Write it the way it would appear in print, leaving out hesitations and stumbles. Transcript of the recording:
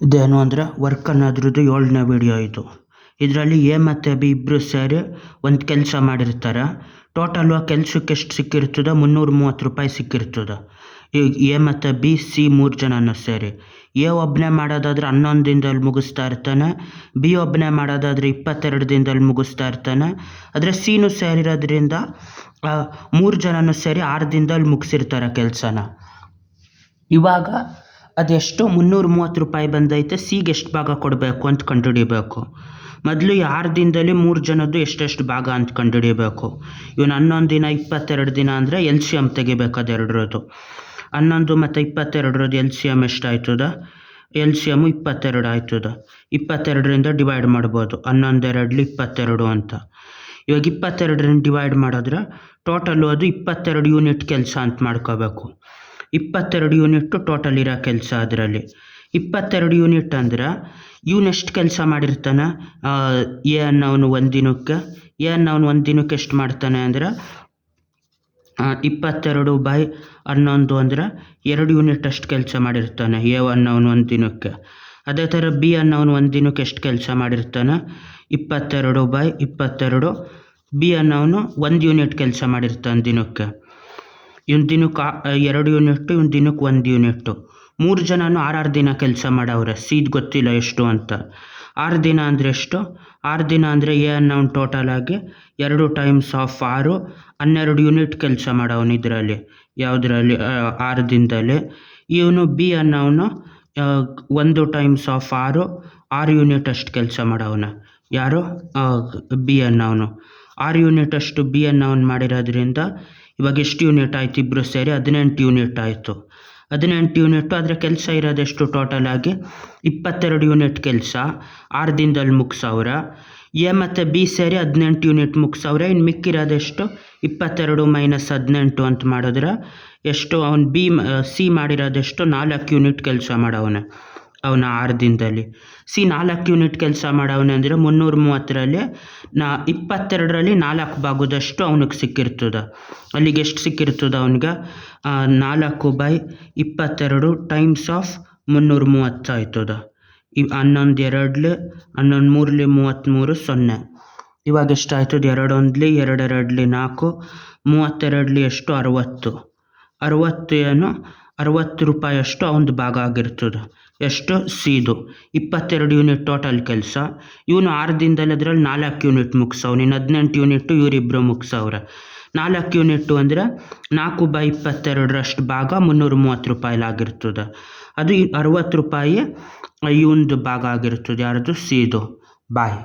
ಇದೇನು ಅಂದರೆ work ಅನ್ನೋದ್ರದ್ದು 7ನೇ video ಇದು. ಇದರಲ್ಲಿ ಎ ಮತ್ತು ಬಿ ಇಬ್ಬರು ಸೇರಿ ಒಂದು ಕೆಲಸ ಮಾಡಿರ್ತಾರೆ. ಟೋಟಲು ಆ ಕೆಲಸಕ್ಕೆ ಎಷ್ಟು ಸಿಕ್ಕಿರ್ತದೆ? 330 ರೂಪಾಯಿ ಸಿಕ್ಕಿರ್ತದೆ. ಈಗ ಎ ಮತ್ತು ಬಿ ಸಿ 3 ಜನನೂ ಸೇರಿ ಎ ಒಬ್ಬನೇ ಮಾಡೋದಾದರೆ 11 ದಿನದಲ್ಲಿ ಮುಗಿಸ್ತಾ ಇರ್ತಾನೆ, ಬಿ ಒಬ್ಬನೇ ಮಾಡೋದಾದರೆ 22 ದಿನದಲ್ಲಿ ಮುಗಿಸ್ತಾ ಇರ್ತಾನೆ. ಆದರೆ ಸಿನೂ ಸೇರಿರೋದ್ರಿಂದ 3 ಜನನೂ ಸೇರಿ 6 ದಿನದಲ್ಲಿ ಮುಗಿಸಿರ್ತಾರೆ ಕೆಲಸನ. ಇವಾಗ ಅದೆಷ್ಟು 330 ರೂಪಾಯಿ ಬಂದೈತೆ, ಸಿಗೆ ಎಷ್ಟು ಭಾಗ ಕೊಡಬೇಕು ಅಂತ ಕಂಡುಹಿಡಿಬೇಕು. ಮೊದಲು 6 ದಿನದಲ್ಲಿ 3 ಜನದ್ದು ಎಷ್ಟೆಷ್ಟು ಭಾಗ ಅಂತ ಕಂಡುಹಿಡಿಬೇಕು. ಇವನು 11 ದಿನ 22 ದಿನ ಅಂದರೆ LCM ತೆಗಿಬೇಕು ಅದೆರಡರದ್ದು. 11 ಮತ್ತು 22ರದ್ದು LCM ಎಷ್ಟಾಯ್ತದ? LCM 22 ಆಯ್ತದ. 22ರಿಂದ ಡಿವೈಡ್ ಮಾಡ್ಬೋದು. 11 2 22 ಅಂತ. ಇವಾಗ 22ರಿಂದ ಡಿವೈಡ್ ಮಾಡಿದ್ರೆ ಟೋಟಲು ಅದು 22 ಯೂನಿಟ್ ಕೆಲಸ ಅಂತ ಮಾಡ್ಕೋಬೇಕು. 22 ಯೂನಿಟ್ಟು ಟೋಟಲ್ ಇರೋ ಕೆಲಸ. ಅದರಲ್ಲಿ 22 ಯೂನಿಟ್ ಅಂದ್ರೆ ಇವನು ಎಷ್ಟು ಕೆಲಸ ಮಾಡಿರ್ತಾನೆ? ಎ ಅನ್ನೋನು ಒಂದು ದಿನಕ್ಕೆ ಎಷ್ಟು ಮಾಡ್ತಾನೆ ಅಂದರೆ 22/11 ಅಂದ್ರೆ 2 ಯೂನಿಟ್ ಅಷ್ಟು ಕೆಲಸ ಮಾಡಿರ್ತಾನೆ ಎ ಅನ್ನೋನು ಒಂದು ದಿನಕ್ಕೆ. ಅದೇ ಥರ ಬಿ ಅನ್ನೋನು ಒಂದು ದಿನಕ್ಕೆ ಎಷ್ಟು ಕೆಲಸ ಮಾಡಿರ್ತಾನೆ? 22/22. ಬಿ ಅನ್ನೋನು 1 ಯೂನಿಟ್ ಕೆಲಸ ಮಾಡಿರ್ತಾನೆ ದಿನಕ್ಕೆ. ಇವನು ದಿನಕ್ಕೆ 2 ಯೂನಿಟ್ಟು, ಇವನು ದಿನಕ್ಕೆ 1 ಯೂನಿಟ್ಟು. 3 ಜನನೂ 6 ದಿನ ಕೆಲಸ ಮಾಡವ್ರೆ. ಸಿದು ಗೊತ್ತಿಲ್ಲ ಎಷ್ಟು ಅಂತ. 6 ದಿನ ಅಂದರೆ ಎಷ್ಟು? 6 ದಿನ ಅಂದರೆ ಎ ಅನ್ನೋನು ಟೋಟಲಾಗಿ 2 × 6 12 ಯೂನಿಟ್ ಕೆಲಸ ಮಾಡವನು ಇದರಲ್ಲಿ. ಯಾವುದರಲ್ಲಿ? 6 ದಿನದಲ್ಲಿ. ಇವನು ಬಿ ಅನ್ನೋನು 1 × 6 ಯೂನಿಟ್ ಅಷ್ಟು ಕೆಲಸ ಮಾಡವನು. ಯಾರು? ಬಿ ಅನ್ನೋನು 6 ಯೂನಿಟ್ ಅಷ್ಟು ಬಿ ಅನ್ನೋನು ಮಾಡಿರೋದ್ರಿಂದ ಇವಾಗ ಎಷ್ಟು ಯೂನಿಟ್ ಆಯ್ತು? ಇಬ್ಬರು ಸೇರಿ 18 ಯೂನಿಟ್ ಆಯಿತು. 18 ಯೂನಿಟ್ಟು. ಆದರೆ ಕೆಲಸ ಇರೋದೆಷ್ಟು ಟೋಟಲಾಗಿ? 22 ಯೂನಿಟ್ ಕೆಲಸ 6 ದಿನದಲ್ಲಿ ಮುಗಿಸವ್ರೆ. ಎ ಮತ್ತು ಬಿ ಸೇರಿ 18 ಯೂನಿಟ್ ಮುಗಿಸವ್ರೆ. ಇನ್ನು ಮಿಕ್ಕಿರೋದೆಷ್ಟು? 22 - 18 ಅಂತ ಮಾಡಿದ್ರೆ ಎಷ್ಟು? ಅವ್ನು ಸಿ ಮಾಡಿರೋದೆಷ್ಟು? 4 ಯೂನಿಟ್ ಕೆಲಸ ಮಾಡವನೆ ಅವನ 6 ದಿನದಲ್ಲಿ. ಸಿ 4 ಯೂನಿಟ್ ಕೆಲಸ ಮಾಡವನೆ ಅಂದರೆ 330ರಲ್ಲಿ 22ರಲ್ಲಿ 4 ಭಾಗದಷ್ಟು ಅವನಿಗೆ ಸಿಕ್ಕಿರ್ತದೆ. ಅಲ್ಲಿಗೆ ಎಷ್ಟು ಸಿಕ್ಕಿರ್ತದೆ ಅವನಿಗೆ? 4/22 × 330 ಆಯ್ತದ. 11 2 11 3 33 0. ಇವಾಗ ಎಷ್ಟಾಯ್ತದೆ? 2 1 2 2 4 32 ಎಷ್ಟು? 60. 60 ಏನು? 60 ರೂಪಾಯಿಯಷ್ಟು ಅವನದು ಭಾಗ ಆಗಿರ್ತದೆ. ಎಷ್ಟು? ಸಿದು. 22 ಯೂನಿಟ್ ಟೋಟಲ್ ಕೆಲಸ. ಇವನು 6 ದಿನದಲ್ಲಿ ಅದರಲ್ಲಿ 4 ಯೂನಿಟ್ ಮುಗಿಸವ್ನು. ಇನ್ನು 18 ಯೂನಿಟ್ಟು ಇವರಿಬ್ಬರು ಮುಗಿಸವ್ರೆ. 4 ಯೂನಿಟ್ಟು ಅಂದರೆ 4/22ರಷ್ಟು ಭಾಗ 330 ರೂಪಾಯಿಲಾಗಿರ್ತದೆ. ಅದು 60 ರೂಪಾಯಿ ಇವನದು ಭಾಗ ಆಗಿರ್ತದೆ. ಯಾರದು? ಸಿದು. ಬಾಯ್.